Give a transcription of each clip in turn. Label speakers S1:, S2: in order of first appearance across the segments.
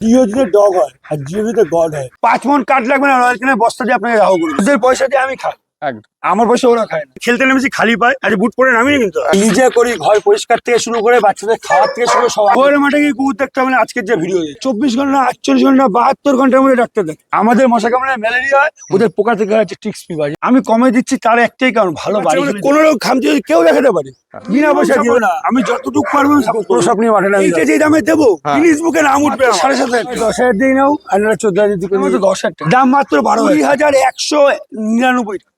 S1: ডিওজিতে dog হয় আর জিওজিতে god হয়। 5 মণ কাঠ লাগবে না, রয়্যাল কেনের বস্তা দিয়ে আপনাকে রাহু করবো। ওদের পয়সা দিয়ে আমি খাই,
S2: একদম।
S1: আমার পয়সা ওরা খায় না। খেলতে নেমেছি খালি পায়, আজ বুট পরে নামিনি কিন্তু। নিজে করি, ঘর পরিষ্কার থেকে শুরু করে বাচ্চাদের খাওয়ার থেকে শুরু করে সব। ওর মাঠে গিয়ে কুকুর দেখতে হবে না। আজকের যে ভিডিও 24 ঘন্টা 48 ঘন্টা 72 ঘন্টার মধ্যে ডাক্তার দেখে। আমাদের মশা কামড়ে ম্যালেরিয়া হয়, ওদের পোকা থেকে হচ্ছে টিক্স পিবা। আমি কমে দিচ্ছি তার একটাই কারণ, ভালো বাড়ি কোনো রকম খামতি যদি কেউ দেখাতে পারে বিনা পয়সা দিও না। আমি যতটুকু পারবো সব নিয়ে মাঠে নামি। যে দামে দেবো জিনিস বুকে নাম উঠবে 7,500 10,000 দিয়ে নাও, আর 14,000 দিকে 10,000 টাকা দাম, মাত্র 12,199 টাকা।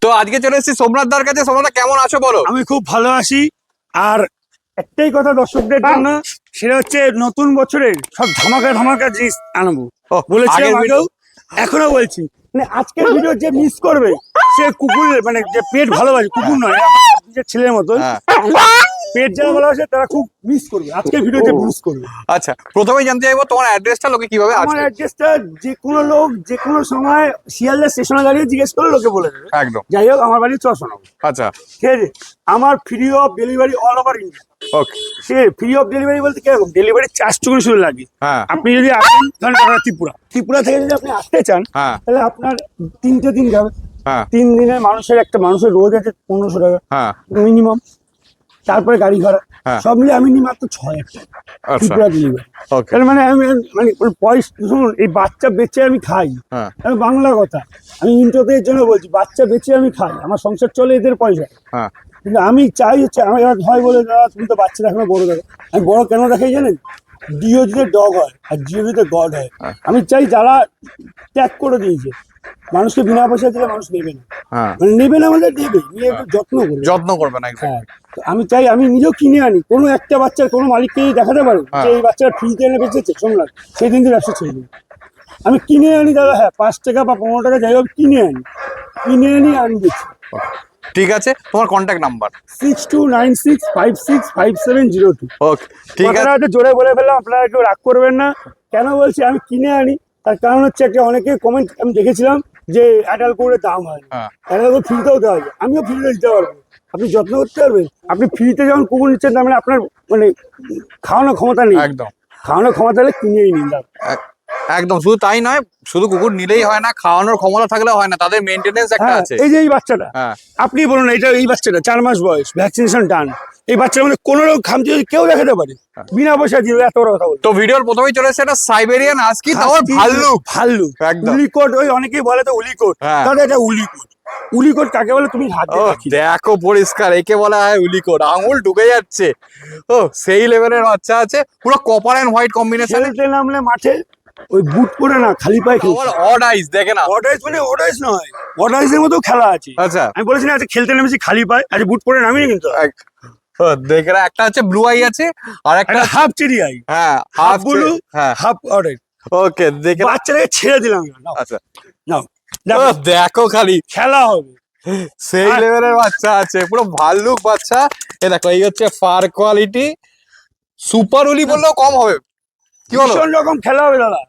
S2: তো আজকে চলে এসেছি সোমনাথ দার কাছে। সোমনাথ দা, কেমন আছো বলো?
S1: আমি খুব ভালো আছি। আর একটাই কথা দর্শকদের জন্য, সেটা হচ্ছে নতুন বছরের সব ধামাকা ধামাকা জিনিস আনবো বলেছিলাম আগেও, এখনো বলছি। মানে আজকের ভিডিও যে মিস করবে সে কুকুরের, মানে যে পেট ভালোবাসে, কুকুর নয়, নিজের ছেলের মতো পেট যারা ভালোবাসে তারা খুব মিস করবে আজকের ভিডিও, যে মিস করবে।
S2: আচ্ছা, প্রথমেই জানতে চাইবো তোমার অ্যাড্রেসটা লোকে কিভাবে
S1: আমার
S2: আসবে?
S1: অ্যাড্রেসটা যে কোনো লোক যে কোনো সময় শিয়ালদা স্টেশনে দাঁড়িয়ে জিজ্ঞেস করলে লোকে বলে দেবে।
S2: একদম।
S1: যাই হোক, আমার বাড়ি চশমানগর।
S2: আচ্ছা,
S1: ঠিক আছে। আমার free of delivery all over India.
S2: Okay.
S1: Say free of delivery বলতে কিরকম, ডেলিভারি চার্জটুকু শুরু লাগে।
S2: হ্যাঁ।
S1: আপনি যদি আসেন, ধরেন ত্রিপুরা থেকে যদি আপনি আসতে চান,
S2: হ্যাঁ।
S1: তাহলে আপনার 3টে দিন যাবে।
S2: হ্যাঁ।
S1: 3 দিনে মানুষের রোজ আছে 1500 টাকা
S2: হ্যাঁ।
S1: মিনিমাম। তারপরে গাড়ি ভাড়া
S2: হ্যাঁ।
S1: সব মিলে আমি নিই মাত্র 6,000 টাকা
S2: আচ্ছা।
S1: ত্রিপুরা ডেলিভারি।
S2: ওকে।
S1: তার মানে আমি মানে পয়সা, শুনুন, এই বাচ্চা বেচে আমি খাই।
S2: হ্যাঁ।
S1: আমি বাংলা কথা, আমি ইন্টারভিউর জন্য বলছি, বাচ্চা বেচে আমি খাই, আমার সংসার চলে এদের পয়সা।
S2: হ্যাঁ।
S1: কিন্তু আমি চাই হচ্ছে, আমার হয় বলে দাদা তুমি তো বাচ্চা এখনো বড় দেখো। আমি বড় কেন দেখাই জানেন? ডিওজিতে ডগ হয় আর জিওজিতে গড হয়। আমি চাই যারা ত্যাগ করে দিয়েছে, মানুষকে বিনা পয়সা দিলে মানুষ নেবে না।
S2: হ্যাঁ।
S1: মানে নেবে না, আমাদের নেবে, নিয়ে একটু যত্ন করবে।
S2: যত্ন করবে না।
S1: হ্যাঁ, তো আমি চাই আমি নিজেও কিনে আনি। কোনো একটা বাচ্চার কোনো মালিককে দেখাতে পারে যে এই বাচ্চাটা ফ্রিতে এনে বেঁচেছে সোমনাথ, সেই দিন ব্যবসা ছেড়ে দিই। আমি কিনে আনি দাদা, হ্যাঁ 5 টাকা বা 15 টাকা যাই হোক কিনে আনি আমি বেচি।
S2: ঠিক আছে, তোমার কন্ট্যাক্ট নাম্বার?
S1: 6296565702।
S2: ওকে, ঠিক আছে।
S1: জোরে বলে ফেললাম, আপনারা একটু রাগ করবেন না। কেন বলছি আমি কিনে আনি, তার কারণ হচ্ছে একটা, অনেকে কমেন্ট আমি দেখেছিলাম যে অ্যাডাল্ট করে দাম হয় না। অ্যাডাল্ট করে ফ্রিতেও দেওয়া যায়, আমিও ফ্রিতে দিতে পারবো। আপনি যত্ন করতে পারবেন। আপনি ফ্রিতে যখন কুকুর নিচ্ছেন, তার মানে আপনার মানে খাওয়ানোর ক্ষমতা নেই।
S2: একদম।
S1: খাওয়ানোর ক্ষমতা হলে কিনেই নিন দাদা।
S2: একদম। শুধু তাই নয়, শুধু কুকুর নিলেই হয় না, খাওয়ানোর ক্ষমতা থাকলেও হয় না, তাদের মেইনটেনেন্স একটা
S1: হ্যাঁ,
S2: আছে।
S1: এই যে এই বাচ্চাটা,
S2: হ্যাঁ।
S1: আপনি বলুন, এই বাচ্চাটা 4 মাস বয়স, ভ্যাকসিনেশন ডান। এই বাচ্চার মধ্যে কোনো রকম খামতি যদি কেউ দেখাতে পারে বিনা পয়সা দিয়ে, এত বড় কথা বলতো।
S2: তো ভিডিওর প্রথমেই চলে এসেছে একটা সাইবেরিয়ান হাস্কি, তাও ভাল্লুক। একদম।
S1: উলিকোট, ওই অনেকেই বলে তো উলিকোট,
S2: হ্যাঁ।
S1: তাহলে এটা উলিকোট। উলিকোট কাকে বলে তুমি হাত দিয়ে দেখি।
S2: দেখো পরিষ্কার, একে বলা হয় উলিকোট। আঙুল ঢুকে যাচ্ছে। ও সেই লেভেলের বাচ্চা আছে, পুরো কপার এন্ড হোয়াইট কম্বিনেশন।
S1: খেলতে নামলে মাঠে ওই বুট পরে না, খালি পায়ে খেলছে।
S2: অড আইস দেখে না,
S1: অড আইস মানে অড আইস নয়, অড আইসের মতো খেলা আছে।
S2: আচ্ছা।
S1: আমি বলেছি না, আজকে খেলতে নেমেছি খালি পায়ে, আজ বুট পরে নামিনি কিন্তু।
S2: দেখে না, একটা হচ্ছে ব্লু আই আছে, আর একটা
S1: হাফ চেরি আই।
S2: হ্যাঁ,
S1: হাফ ব্লু,
S2: হ্যাঁ,
S1: হাফ অড আইস।
S2: ওকে, দেখে
S1: বাচ্চাটাকে ছেড়ে দিলাম।
S2: আচ্ছা,
S1: নাও
S2: দেখো খালি
S1: খেলা হবে।
S2: সেই লেভেলের বাচ্চা আছে, পুরো ভাল্লুক বাচ্চা। এ দেখো, এই হচ্ছে ফার কোয়ালিটি, সুপার উলি বললেও কম হবে। কি বলো?
S1: ভীষণ রকম খেলা হবে দাদা।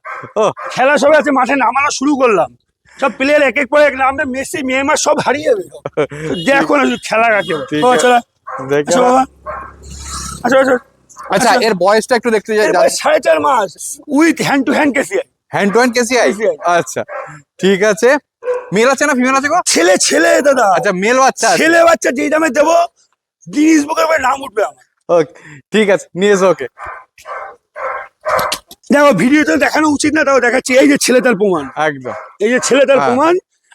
S1: খেলা সবাই আছে, মাঠে নামানো শুরু করলাম। সব প্লেয়ার এক এক করে নামবে, মেসি নেইমার সব হারিয়ে যাবে। দেখো না খেলা কাকে বলে।
S2: ঠিক
S1: চলো
S2: দেখে
S1: আচ্ছা বাবা, আচ্ছা।
S2: আচ্ছা, এর বয়সটা একটু দেখতে চাই।
S1: 4.5 মাস with hand to hand KCI.
S2: Hand to hand KCI. আচ্ছা, ঠিক আছে। মেল আছে না ফিমেল আছে গো?
S1: ছেলে দাদা।
S2: আচ্ছা, মেল বাচ্চা আছে।
S1: ছেলে বাচ্চা যেই দামে দেবো, গিনিস বুকের উপরে নাম উঠবে আমার।
S2: ওকে, ঠিক আছে, নিয়ে এসো। ওকে,
S1: দেখো ভিডিওতে দেখানো উচিত না, তাও দেখাচ্ছি। এই যে ছেলে তার প্রমাণ,
S2: একদম।
S1: এই যে ছেলে তার প্রমাণ।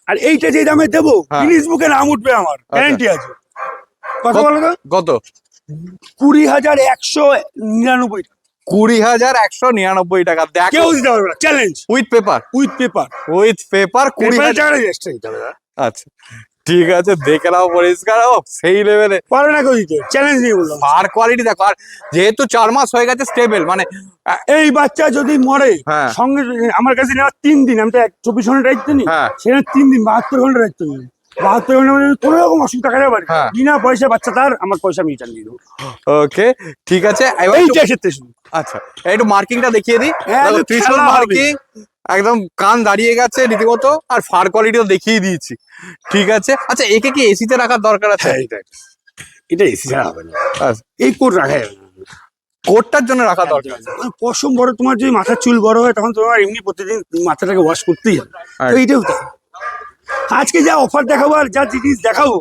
S1: আর এইটা যেই দামে দেবো, গিনিস বুকে নাম উঠবে আমার, গ্যারান্টি আছে। কত বলো তো?
S2: কত?
S1: 20,199 টাকা।
S2: 20,199 টাকা। দেখো,
S1: কেউ দিতে পারবে না, চ্যালেঞ্জ।
S2: With paper.
S1: 20,000
S2: টাকা
S1: এক্সট্রা দিতে হবে।
S2: আচ্ছা, ঠিক আছে, দেখে নাও পরিষ্কার। সেই লেভেলে
S1: পারবে না কেউ দিতে, চ্যালেঞ্জ নিয়ে বললাম।
S2: আর কোয়ালিটি দেখো, আর যেহেতু 4 মাস হয়ে গেছে স্টেবল, মানে
S1: এই বাচ্চা যদি মরে,
S2: হ্যাঁ,
S1: সঙ্গে আমার কাছে নেওয়া 3 দিন, আমি তো 24 ঘন্টা দায়িত্ব নিই,
S2: হ্যাঁ,
S1: সেখানে 3 দিন 72 ঘন্টা দায়িত্ব নিই। 72 ঘন্টা মানে কোনো রকম অসুবিধা খারাপ পারি
S2: হ্যাঁ।
S1: বিনা পয়সা বাচ্চা তার আমার পয়সা আমি রিটার্ন দিয়ে দেবো।
S2: ওকে ঠিক আছে, এবার
S1: এইটা ক্ষেত্রে শুধু
S2: আচ্ছা একটু মার্কিংটা দেখিয়ে দিই।
S1: হ্যাঁ,
S2: দেখো,
S1: তো
S2: ত্রিশূল
S1: খেলা হবে।
S2: মার্কিং একদম কান দাঁড়িয়ে গেছে রীতিমতো, আর ফার কোয়ালিটিও দেখিয়ে দিয়েছি। ঠিক আছে, আচ্ছা একে কি এসিতে রাখার দরকার আছে?
S1: হ্যাঁ, এটা এসি ছাড়া হবে না,
S2: আচ্ছা,
S1: এই কোট রাখা যাবে না।
S2: কোটটার জন্য রাখা দরকার আছে।
S1: পশম বড়, তোমার যদি মাথার চুল বড় হয় তখন তোমার এমনি প্রতিদিন মাথাটাকে ওয়াশ করতেই হবে। তো
S2: একদম।
S1: এইটাও তাই। আজকে যা অফার দেখাবো আর যা জিনিস দেখাবো,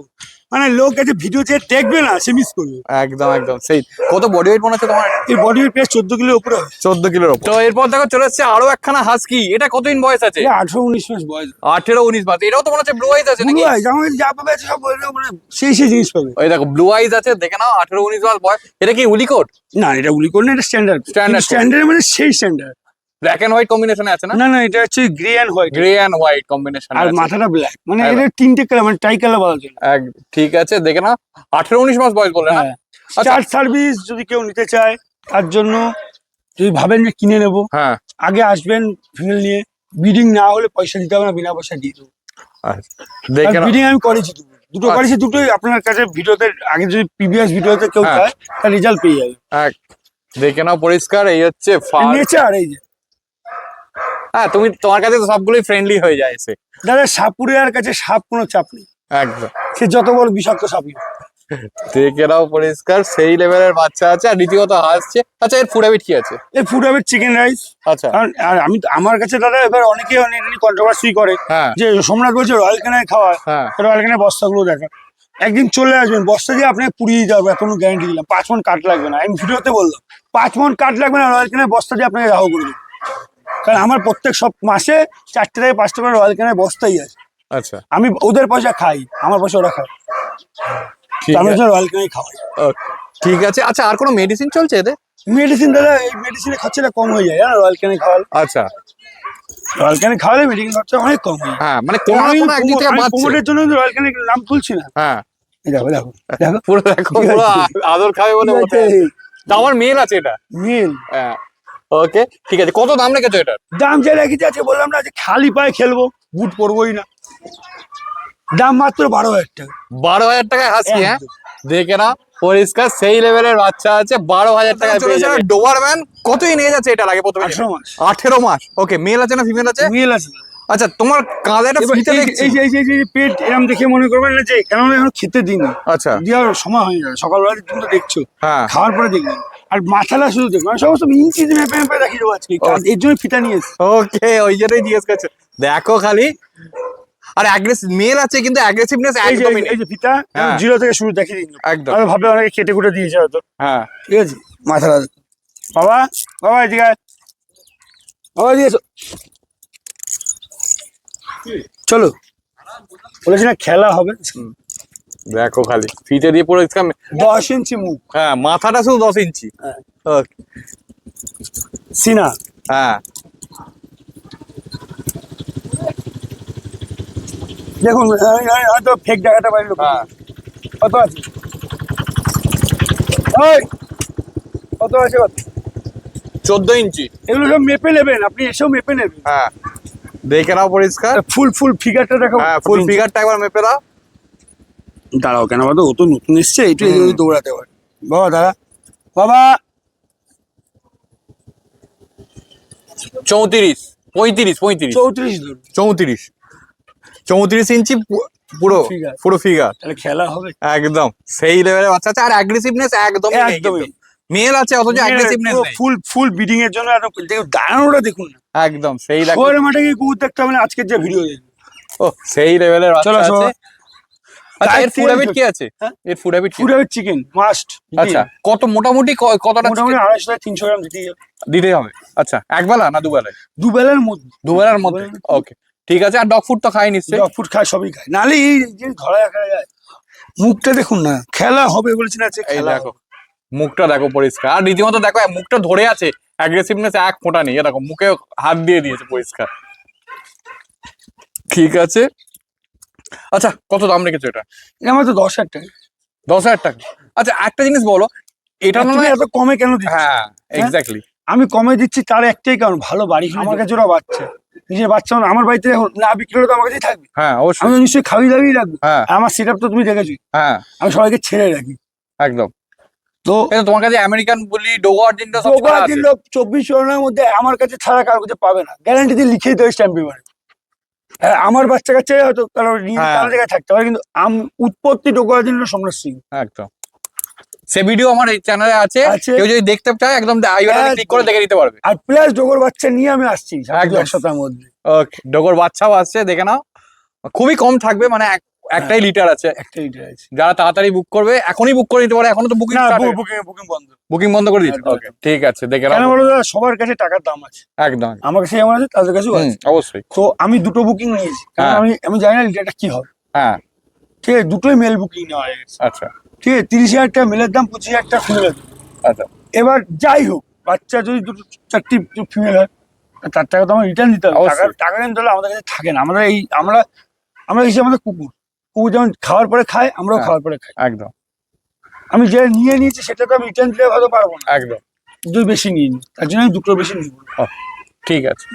S1: মানে লোক আছে ভিডিও যে দেখবে না সে মিস করবে।
S2: একদম একদম সেই। কত বডি ওয়েট মনে হচ্ছে তোমার?
S1: এই বডি ওয়েট প্রায় 14 কিলোর উপরে হবে।
S2: 14 কিলোর উপর। তো এরপর দেখো চলে এসছে আরো একখানা হাস্কি। এটা কতদিন বয়স আছে?
S1: 18-19 মাস বয়স।
S2: 18-19 মাস। এটাও তো মনে হচ্ছে ব্লু আইজ আছে নাকি?
S1: ব্লু আইজ আমাদের যা পাবে আছে সব বলবে মানে সেই জিনিস পাবে।
S2: ওই দেখো ব্লু আইজ আছে, দেখে নাও। 18-19 মাস বয়স। এটা কি উলিকোট?
S1: না, এটা উলি করে না, এটা স্ট্যান্ডার্ড।
S2: Standard
S1: স্ট্যান্ডার্ড মানে সেই স্ট্যান্ডার্ড।
S2: ব্ল্যাক এন্ড হোয়াইট কম্বিনেশনে আছে না?
S1: না না, এটা হচ্ছে grey and white,
S2: grey and white combination
S1: আর
S2: আছে।
S1: মাথাটা ব্ল্যাক, মানে
S2: হ্যাঁ।
S1: এটা তিনটে কালার, মানে ট্রাই কালার বলা যায়।
S2: ঠিক আছে, দেখে নাও। 18-19 মাস বয়স বললে না?
S1: হ্যাঁ, স্টার সার্ভিস যদি কেউ নিতে চায় তার জন্য, যদি ভাবেন যে কিনে নেবো,
S2: হ্যাঁ
S1: আগে আসবেন ফিমেল নিয়ে। বিডিং না হলে পয়সা দিতে হবে না, বিনা পয়সা দিয়ে দেবো।
S2: দেখে নাও।
S1: বিডিং আমি করেছি দুটো
S2: আচ্ছা।
S1: করেছি, দুটোই আপনার কাছে ভিডিওতে আগে যদি প্রিভিয়াস ভিডিওতে কেউ
S2: হ্যাঁ।
S1: চায় তার রেজাল্ট পেয়ে যাবে।
S2: দেখে নাও পরিষ্কার। এই হচ্ছে ফার।
S1: নেচার এই যে
S2: হ্যাঁ, তোমার কাছে তো সবগুলোই ফ্রেন্ডলি হয়ে যায় এসে।
S1: দাদা, সাপুরিয়ার কাছে সাপ কোনো চাপ নেই,
S2: একদম।
S1: সে যত বড় বিষাক্ত সাপই হোক।
S2: দেখে নাও পরিষ্কার, সেই লেভেলের বাচ্চা আছে আর রীতিমত হাসছে। আচ্ছা এর ফুড হ্যাবিট কি আছে?
S1: এই ফুড হবে চিকেন রাইস।
S2: আচ্ছা
S1: কারণ আর আমার কাছে দাদা এবার অনেকে অনেক কন্ট্রোভার্সি করে
S2: হ্যাঁ
S1: যে সোমনাথ বলছে রয়্যাল ক্যানায় খাওয়ায়,
S2: হ্যাঁ
S1: রয়্যাল ক্যানায় বস্তাগুলো দেখা। একদিন চলে আসবেন, বস্তা দিয়ে আপনাকে পুড়িয়ে দিতে হবে, এখনো গ্যারান্টি দিলাম। 5 মণ কাঠ লাগবে না, আমি ভিডিওতে বললাম 5 মণ কাঠ লাগবে না, রয়্যাল ক্যানায় বস্তা দিয়ে আপনাকে রাহু করে দেবো। কারণ আমার প্রত্যেক সব মাসে 4টে থেকে 5টা করে রয়্যাল ক্যানায় বস্তাই আছে।
S2: আচ্ছা
S1: আমি ওদের পয়সা খাই, আমার পয়সা ওরা খায়,
S2: ঠিক
S1: তো আমি
S2: আছে।
S1: রয়্যাল ক্যানায় খাওয়াই।
S2: Okay, ঠিক আছে। আচ্ছা আর কোনো মেডিসিন চলছে এদের?
S1: মেডিসিন দাদা, এই মেডিসিনের খরচাটা কম হয়ে যায় জানো, রয়্যাল ক্যানে খাওয়ালে।
S2: আচ্ছা
S1: রয়্যাল ক্যানে খাওয়ালে মেডিসিন খরচা অনেক কম হয়।
S2: হ্যাঁ, মানে কোনো না কোনো একদিক থেকে বাঁচছে।
S1: প্রমোটের জন্য রয়্যাল ক্যানে নাম তুলছি না।
S2: হ্যাঁ
S1: এই দেখো দেখো দেখো,
S2: পুরো দেখো,
S1: ঠিক
S2: পুরো
S1: আছে।
S2: আদর খাবে বলে বলতে। তা আমার মেল আছে এটা।
S1: মিল
S2: হ্যাঁ ওকে ঠিক আছে। কত দাম রেখেছো এটার?
S1: দাম যা রেখেছি আছে, বললাম না যে খালি পায়ে খেলবো, বুট পরবোই না। দাম মাত্র 12,000 টাকা।
S2: 12,000 টাকায় হাসি। হ্যাঁ
S1: একদম।
S2: দেখে না পরিষ্কার, সেই লেভেলের বাচ্চা আছে। 12,000 টাকায় পেয়ে যাবে। ডোবারম্যান কতই নিয়ে যাচ্ছে এটা? লাগে প্রথমে
S1: 18 মাস
S2: 18 মাস। ওকে, মেল আছে না ফিমেল আছে?
S1: মিল আছে।
S2: আচ্ছা তোমার কাঁধে একটা
S1: এবার
S2: ফিতে
S1: এই
S2: দেখছি।
S1: যে পেট এরকম দেখে মনে করবেন না যে কেন এখন খেতে দিন,
S2: আচ্ছা
S1: দেওয়ার সময় হয়ে যাবে। সকালবেলা তুমি তো দেখছো,
S2: হ্যাঁ
S1: খাওয়ার পরে দেখবেন। আর মাথাটা শুধু দেখবেন, আমি সমস্ত ইঞ্চি মেপে মেপে দেখিয়ে দেবো আজকে। এর জন্য ফিতা নিয়ে এসেছি।
S2: ওকে, ওই জন্যই জিজ্ঞেস করছে। দেখো খালি, আর অ্যাগ্রেসিভ মেল আছে কিন্তু অ্যাগ্রেসিভনেস
S1: এই যে
S2: একদমই নেই।
S1: এই যে ফিতা
S2: হ্যাঁ।
S1: 0 থেকে শুরু দেখিয়ে দিন।
S2: একদম।
S1: আর ভাবে অনেকে কেটে কুটে দিয়েছে হয়তো,
S2: হ্যাঁ
S1: ঠিক আছে। মাথাটা দেখো। বাবা বাবা এদিকে আয়। বাবা দিয়েছো, চলো। বলেছি না খেলা হবে।
S2: দেখো খালি ফিতে দিয়ে পুরো
S1: 10 ইঞ্চি মুখ,
S2: হ্যাঁ মাথাটা শুধু 10 ইঞ্চি।
S1: হ্যাঁ।
S2: ওকে
S1: সিনা।
S2: হ্যাঁ
S1: দেখুন হয়তো ফেক দেখাতে পারি লোক।
S2: হ্যাঁ
S1: কত আছে? ওই কত আছে কত?
S2: 14 ইঞ্চি।
S1: এগুলো সব মেপে নেবেন, আপনি এসেও মেপে নেবেন।
S2: হ্যাঁ দেখে নাও পরিষ্কার।
S1: ফুল ফিগারটা দেখো।
S2: হ্যাঁ ফুল ফিগারটা একবার মেপে দাও।
S1: দাঁড়াও কেন বাবা, ও তো নতুন এসছে, একটু দৌড়াতে পারে। বাবা দাঁড়া, বাবা
S2: 34 35
S1: 34 ধরুন।
S2: 34 ইঞ্চি পুরো
S1: Figure.
S2: পুরো ফিগার।
S1: তাহলে খেলা হবে।
S2: একদম সেই লেভেলের বাচ্চা আছে, আর অ্যাগ্রেসিভনেস একদমই নেই।
S1: একদমই।
S2: মেল আছে অথচ অ্যাগ্রেসিভনেস নেই।
S1: ফুল বিডিং এর জন্য একদম দাঁড়ানোটা দেখুন না।
S2: একদম সেই দেখো।
S1: শহরের মাঠে গিয়ে কুকুর দেখতে হবে না, আজকের যে ভিডিও দেখুন।
S2: ও সেই লেভেলের বাচ্চা
S1: চলো,
S2: আছে।
S1: চলো।
S2: আচ্ছা এর
S1: তাই
S2: ফুড হ্যাবিট
S1: তেল-
S2: কি আছে?
S1: হ্যাঁ?
S2: এর ফুড হ্যাবিট
S1: ফুড হবে চিকেন মাস্ট।
S2: আচ্ছা কত মোটামুটি কতটা
S1: মোটামুটি 250 থেকে 300 গ্রাম দিতেই হবে।
S2: দিতেই হবে? আচ্ছা একবেলা না দুবেলায়?
S1: দুবেলার মধ্যে।
S2: দুবেলার মধ্যে। ওকে ঠিক আছে। আর ডগ ফুড তো খাই নিশ্চয়ই?
S1: ডগ ফুড খায়, সবই খায়, নাহলে এই যে ধরা রাখা যায়। মুখটা দেখুন না, খেলা হবে বলেছি না,
S2: এই দেখো মুখটা দেখো পরিষ্কার, আর রীতিমতো দেখো মুখটা ধরে আছে। অ্যাগ্রেসিভনেস এক ফোঁটা নেই। দেখো মুখে হাত দিয়ে দিয়েছে পরিষ্কার। ঠিক আছে। আচ্ছা কত দাম রেখেছো এটা?
S1: আমার তো 10,000 টাকা।
S2: 10,000 টাকা। আচ্ছা একটা জিনিস বলো, এটা না
S1: তুমি এত কমে কেন দিচ্ছ?
S2: হ্যাঁ এক্স্যাক্টলি।
S1: আমি কমে দিচ্ছি তার একটাই কারণ, ভালো বাড়ি আমার কাছে ওরা বাচ্চা। নিজের বাচ্চা আমার বাড়িতে এখন না বিক্রি হলে তো আমার কাছেই থাকবে।
S2: হ্যাঁ
S1: আমি
S2: অবশ্যই।
S1: তো নিশ্চয়ই খাবি দাবিয়ে রাখবো।
S2: হ্যাঁ
S1: আর আমার সেট আপ তো তুমি দেখেছি,
S2: হ্যাঁ
S1: আমি সবাইকে ছেড়ে রাখি।
S2: একদম।
S1: তো
S2: এটা তোমার কাছে আমেরিকান বুলি, ডোগো আর্জেন্টিনা সব ছাড়া আছে?
S1: লোক 24 ঘন্টার মধ্যে আমার কাছে ছাড়া কারোর কাছে পাবে না, গ্যারান্টি দিয়ে লিখেই দেয় স্ট্যাম্প পেপারে। আমার বাচ্চা কাছে হয়তো কারোর
S2: হ্যাঁ।
S1: কারোর জায়গায় থাকতে পারে, কিন্তু উৎপত্তি ডোকার জন্য সম্রাট সিং।
S2: একদম। সে ভিডিও আমার এই চ্যানেলে আছে,
S1: আছে।
S2: কেউ যদি দেখতে চায় একদম আই বাটনে ক্লিক করে দেখে নিতে পারবে।
S1: আর প্লাস ডোগর বাচ্চা নিয়ে আমি আসছি
S2: একদম।
S1: এক সপ্তাহের মধ্যে।
S2: ওকে, ডোগোর বাচ্চাও আসছে, দেখে নাও। খুবই কম থাকবে, মানে একটাই লিটার আছে।
S1: একটা লিটার আছে।
S2: যারা তাড়াতাড়ি বুক করবে এখনই বুক করে নিতে পারে, এখনো তো বুকিং
S1: না, বুকিং বন্ধ।
S2: বুকিং বন্ধ করে দিচ্ছে।
S1: একদম।
S2: ওকে ঠিক আছে, দেখে
S1: কেন
S2: নাও।
S1: বলো দাদা, সবার কাছে টাকার দাম আছে।
S2: একদম।
S1: আমার কাছে যেমন আছে তাদের কাছেও আছে।
S2: অবশ্যই।
S1: তো আমি দুটো বুকিং নিয়েছি, কারণ
S2: হ্যাঁ।
S1: আমি জানি না লিটারটা কি হবে।
S2: হ্যাঁ
S1: ঠিক আছে, দুটোই মেল বুকিং নেওয়া হয়ে গেছে।
S2: আচ্ছা।
S1: ঠিক আছে, 30,000 টাকা মেলের দাম, 25,000 টাকা ফিমেলের দাম।
S2: আচ্ছা
S1: এবার যাই হোক, বাচ্চা যদি দুটো চারটি ফিমেল হয়, তার টাকা তো আমার রিটার্ন দিতে হবে।
S2: অবশ্যই।
S1: টাকা নিতে হলে আমাদের কাছে থাকে না। আমরা হিসেবে আমাদের কুকুর যেমন খাওয়ার পরে খায়, আমরাও
S2: হ্যাঁ।
S1: খাওয়ার পরে খাই।
S2: একদম
S1: আমি যে নিয়ে নিয়েছি সেটা তো আমি রিটার্ন দিতে হয়তো পারবো না,
S2: একদম।
S1: দুই বেশি নিয়ে নি, তার জন্য আমি দুটো বেশি নিব।
S2: ঠিক আছে,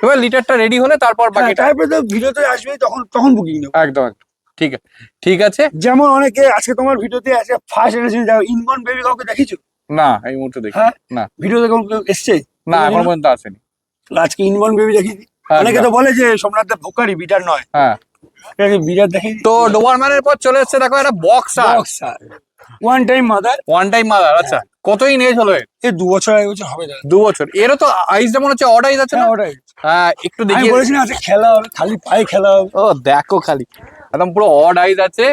S2: এবার লিটারটা রেডি হলে তারপর বাকিটা।
S1: তারপরে তো ভিডিওতে আসবে, তখন বুকিং নেবো।
S2: একদম একদম। ঠিক আছে ঠিক আছে।
S1: যেমন অনেকে আজকে তোমার ভিডিওতে আছে ফার্স্ট এডিশন যাও ইনবর্ন বেবি, কাউকে দেখিছো?
S2: না এই মুহূর্তে দেখি
S1: হ্যাঁ,
S2: না।
S1: ভিডিওতে কাউকে এসছে?
S2: না এখন পর্যন্ত আসেনি।
S1: আজকে ইনবর্ন বেবি দেখি।
S2: হ্যাঁ,
S1: অনেকে তো বলে যে সোমনাথ ভোকারি, বিটার নয়।
S2: হ্যাঁ
S1: বিটার দেখি।
S2: তো ডোবারম্যানের পর চলে এসছে দেখো একটা boxer,
S1: one time mother.
S2: One time mother. আচ্ছা কতই এজ হলো এর?
S1: 2 বছর 1 বছর হবে দাদা।
S2: 2 বছর। এরও তো আইস যেমন হচ্ছে অড আইস আছে না?
S1: হ্যাঁ, ওটাই।
S2: হ্যাঁ একটু
S1: আমি
S2: দেখি।
S1: বলেছি না আজকে খেলা হবে, খালি পায়ে খেলা হবে।
S2: ও দেখো খালি একদম পুরো অড আইস আছে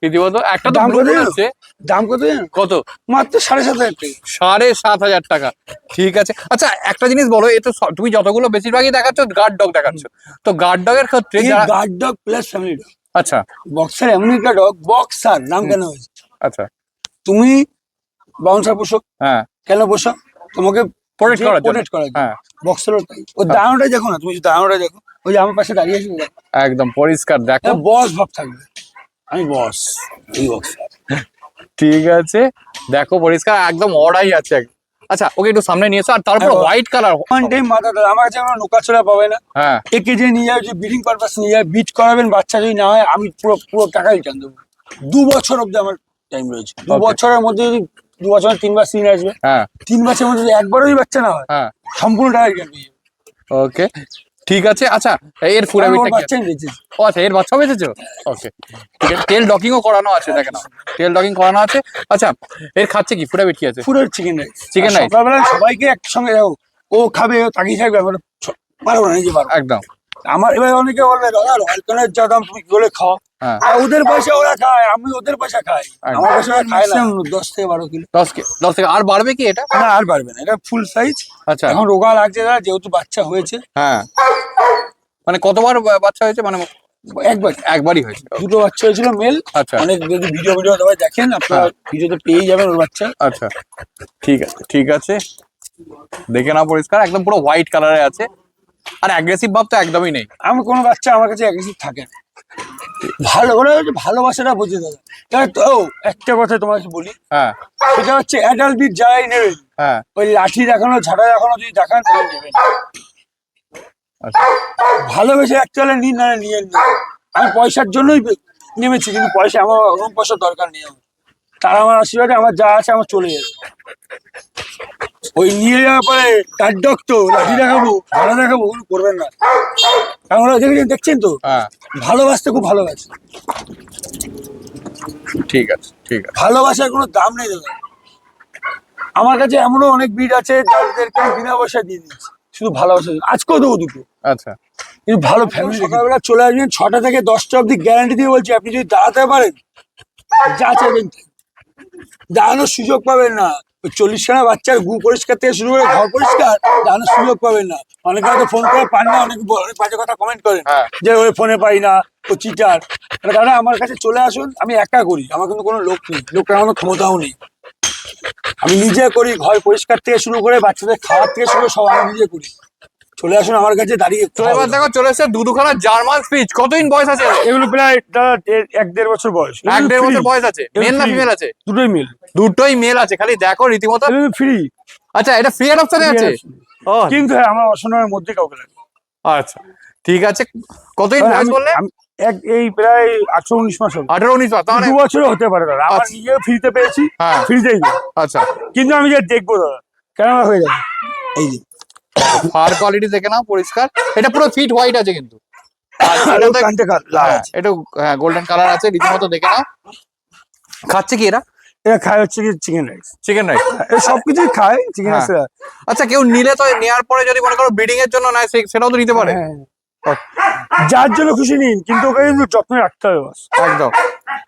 S2: রীতিমতো। একটা তো
S1: দাম
S2: ব্লু
S1: কত জানো?
S2: আছে।
S1: দাম কত জানো?
S2: কত?
S1: মাত্র 7,500 টাকা।
S2: 7,500 টাকা। ঠিক আছে। আচ্ছা একটা জিনিস বলো, এ তো তুমি যতগুলো বেশিরভাগই দেখাচ্ছ গার্ড ডগ দেখাচ্ছ, তো গার্ড ডগের ক্ষেত্রে যারা।
S1: Guard dog plus family dog.
S2: আচ্ছা
S1: বক্সার এমন একটা ডগ, বক্সার নাম কেন হয়েছে?
S2: আচ্ছা।
S1: তুমি বাউন্সার পোষো,
S2: হ্যাঁ
S1: কেন পোষো? তোমাকে
S2: প্রোটেক্ট করার জন্য।
S1: প্রোটেক্ট করার জন্য।
S2: হ্যাঁ
S1: বক্সারও তাই। ওর দাঁড়ানোটাই দেখো না, তুমি যদি দাঁড়ানোটা দেখো, ওই যে আমার পাশে দাঁড়িয়ে আছে,
S2: একদম পরিষ্কার দেখো।
S1: বস ভাব থাকবে, আমি বস, এই বক্সার।
S2: ঠিক আছে দেখো পরিষ্কার একদম অড়াই আছে। আচ্ছা ওকে একটু সামনে নিয়ে এসো। আর তারপর
S1: হ্যাঁ,
S2: হোয়াইট কালার।
S1: ওয়ান টাইম মাথা দাদা, আমার কাছে আমার নোকাছড়া পাবে না।
S2: হ্যাঁ
S1: একে যে নিয়ে যাবে, যে ব্রিডিং পারপাস নিয়ে যাবে, বিট করাবেন, বাচ্চা যদি না হয় আমি পুরো পুরো টাকা রিটার্ন দেবো। 2 বছর অব্দি আমার টাইম রয়েছে। 2
S2: Okay.
S1: বছরের মধ্যে যদি 2 বছরে 3 বার সিন আসবে,
S2: হ্যাঁ
S1: 3 বছরের মধ্যে যদি একবারও যদি বাচ্চা না হয়,
S2: হ্যাঁ
S1: সম্পূর্ণ টাকা রিটার্ন পেয়ে যাবে।
S2: ওকে ঠিক আছে। আচ্ছা এর ফুড
S1: আমি ওর
S2: হ্যাবিটটা কি?
S1: বাচ্চা আমি বেঁচেছি।
S2: ও আচ্ছা এর বাচ্চা বেঁচেছো? ওকে ঠিক আছে। টেল ডকিংও করানো আছে, দেখে নাও টেল ডকিং করানো আছে। আচ্ছা এর খাচ্ছে কি, ফুড হ্যাবিট কি আছে?
S1: পুরো চিকেন রাইস।
S2: Chicken rice?
S1: সকালবেলা সবাইকে একসঙ্গে যাবো, ও খাবে, ও তাকিয়ে থাকবে, আমরা পারবো না, নিজে পারবো।
S2: একদম।
S1: আমার এবার অনেকে বলবে দাদা রয়্যালটনের যা দাম তুমি কি করে খাও?
S2: হ্যাঁ
S1: আর ওদের পয়সা ওরা খায়, আমি ওদের পয়সা খাই,
S2: একদম।
S1: আমার পয়সা ওরা খায় না। 10 থেকে 12 কিলো।
S2: 10 থেকে আর বাড়বে কি এটা?
S1: না, আর পারবে না, এটা ফুল সাইজ।
S2: আচ্ছা
S1: এখন রোগা লাগছে দাদা, যেহেতু বাচ্চা হয়েছে।
S2: হ্যাঁ মানে কতবার বাচ্চা হয়েছে? মানে
S1: একবার
S2: একবারই হয়েছে।
S1: দুটো বাচ্চা হয়েছিল মেল।
S2: আচ্ছা
S1: অনেক যদি ভিডিও সবাই দেখেন, আপনারা ভিডিওতে পেয়ে যাবেন ওর বাচ্চা।
S2: আচ্ছা ঠিক আছে ঠিক আছে। দেখে নাও পরিষ্কার একদম পুরো হোয়াইট কালারে আছে। আর অ্যাগ্রেসিভ ভাব তো একদমই নেই।
S1: আমি কোনো বাচ্চা আমার কাছে অ্যাগ্রেসিভ থাকে না। ভালো ওরা হচ্ছে ভালোবাসাটা বোঝে দাদা। এবার তো একটা কথা তোমাকে বলি,
S2: হ্যাঁ
S1: সেটা হচ্ছে অ্যাডাল্ট বিট যারাই নেবেন,
S2: হ্যাঁ
S1: ওই লাঠি দেখানো, ঝাড়া দেখানো যদি দেখান তাহলে নেবেন।
S2: আচ্ছা
S1: ভালোবেসে একটা হলে নিন, না নিয়ে নিন। আমি পয়সার জন্যই নেমেছি, কিন্তু পয়সা আমার ওরকম পয়সার দরকার নেই আমার। তারা আমার আশীর্বাদে আমার যা আছে আমার চলে যাবে। ওই নিয়ে যাওয়ার পরে তার ডক তো লাঠি দেখাবো, ঝাড়া দেখাবো, ওগুলো করবেন না। কারণ ওরা দেখছেন তো,
S2: হ্যাঁ
S1: ভালোবাসতে খুব ভালোবাসে।
S2: ঠিক আছে ঠিক আছে।
S1: ভালোবাসার কোনো দাম নেই দাদা। আমার কাছে এমনও অনেক বিট আছে যাদেরকে আমি বিনা পয়সা দিয়ে দিচ্ছি, শুধু ভালোবাসা। আজকেও দেবো দুটো,
S2: আচ্ছা
S1: কিন্তু ভালো ফ্যামিলি। সকালবেলা চলে আসবেন 6টা থেকে 10টা অব্দি, গ্যারান্টি দিয়ে বলছি। আপনি যদি দাঁড়াতে পারেন, যা চাইবেন তাই। দাঁড়ানোর সুযোগ পাবেন না। 40খানা বাচ্চার গু পরিষ্কার থেকে শুরু করে ঘর পরিষ্কার, দাঁড়ানোর সুযোগ পাবেন না। অনেকে হয়তো ফোন করে পান না, অনেক বাজে কথা কমেন্ট করেন
S2: হ্যাঁ
S1: যে ওই ফোনে পাই না, ও চিটার। দাদা আমার কাছে চলে আসুন, আমি একা করি, আমার কিন্তু কোনো লোক নেই, লোকের আমার ক্ষমতাও নেই। আমি নিজে করি, ঘর পরিষ্কার থেকে শুরু করে বাচ্চাদের খাওয়ার থেকে শুরু করে সব আমি নিজে করি। চলে আসুন আমার কাছে, দাঁড়িয়ে।
S2: তো এবার দেখো চলে এসেছে দুখানা জার্মান স্পিচ। কতদিন বয়স আছে?
S1: এগুলো প্রায় দাদা 1-1.5 বছর বয়স।
S2: 1-1.5 বছর বয়স আছে। মেল না ফিমেল আছে?
S1: দুটোই মেল।
S2: দুটোই মেল আছে, খালি দেখো রীতিমতো।
S1: ফ্রি।
S2: আচ্ছা এটা ফ্রি এর অপশনে আছে? ও
S1: কিন্তু হ্যাঁ, আমার অসম্মানের মধ্যে কাউকে লাগে।
S2: আচ্ছা ঠিক আছে, কতদিন বয়স বললে?
S1: এই প্রায় 18-19 মাস হবে।
S2: 18-19 মাস, তার মানে
S1: 2 বছরও হতে পারে দাদা। আমার
S2: আচ্ছা।
S1: নিজেও ফ্রিতে পেয়েছি,
S2: হ্যাঁ
S1: ফ্রিতেই
S2: আচ্ছা,
S1: কিন্তু আমি যে দেখবো দাদা কেন হয়ে যাবে। এই যে
S2: ফার কোয়ালিটি দেখে নাও পরিষ্কার, এটা পুরো ফিট হোয়াইট আছে কিন্তু, আর এটাতে
S1: কানতে লাল
S2: হ্যাঁ
S1: আছে।
S2: এটা গোল্ডেন কালার আছে রীতিমতো, দেখে নাও। খাচ্ছে কি এরা?
S1: এটা খায় হচ্ছে কি চিকেন রাইস,
S2: চিকেন রাইস।
S1: সবকিছুই খায় চিকেন
S2: হ্যাঁ।
S1: রাইস।
S2: আচ্ছা কেউ নিলে তো নেওয়ার পরে যদি মনে করো ব্রিডিং এর জন্য নেয় সেটাও তো নিতে পারে।
S1: যার জন্য খুশি নিন, কিন্তু ওকে কিন্তু যত্ন রাখতে হবে বাস।
S2: একদম,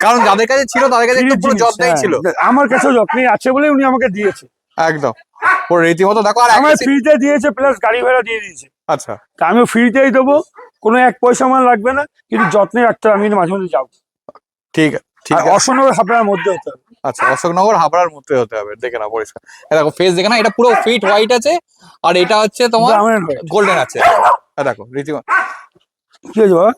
S2: কারণ যাদের কাছে ছিল তাদের কাছে একটু পুরো যত্নেই ছিল।
S1: আমার কাছেও যত্নই আছে বলে উনি আমাকে দিয়েছে।
S2: একদম পুরো রীতিমতো দেখো। আর
S1: আমার ফ্রিতে দিয়েছে, প্লাস গাড়ি ভাড়া দিয়ে দিয়েছে।
S2: আচ্ছা
S1: তা আমিও ফ্রিতেই দেবো, কোনো 1 পয়সা আমার লাগবে না, কিন্তু যত্নে রাখতে হবে। আমি কিন্তু মাঝে মাঝে যাবো।
S2: ঠিক আছে ঠিক
S1: আর
S2: আছে।
S1: অশোকনগর হাবড়ার মধ্যে হতে হবে।
S2: আচ্ছা অশোকনগর হাবড়ার মধ্যে হতে হবে, দেখে নাও পরিষ্কার। দেখো ফেস দেখে না, এটা পুরো ফিট হোয়াইট আছে, আর এটা হচ্ছে তোমার
S1: ব্রাউন হোয়াইট।
S2: গোল্ডেন আছে। দেখো রীতিমতো
S1: কি হয়েছে বাবা?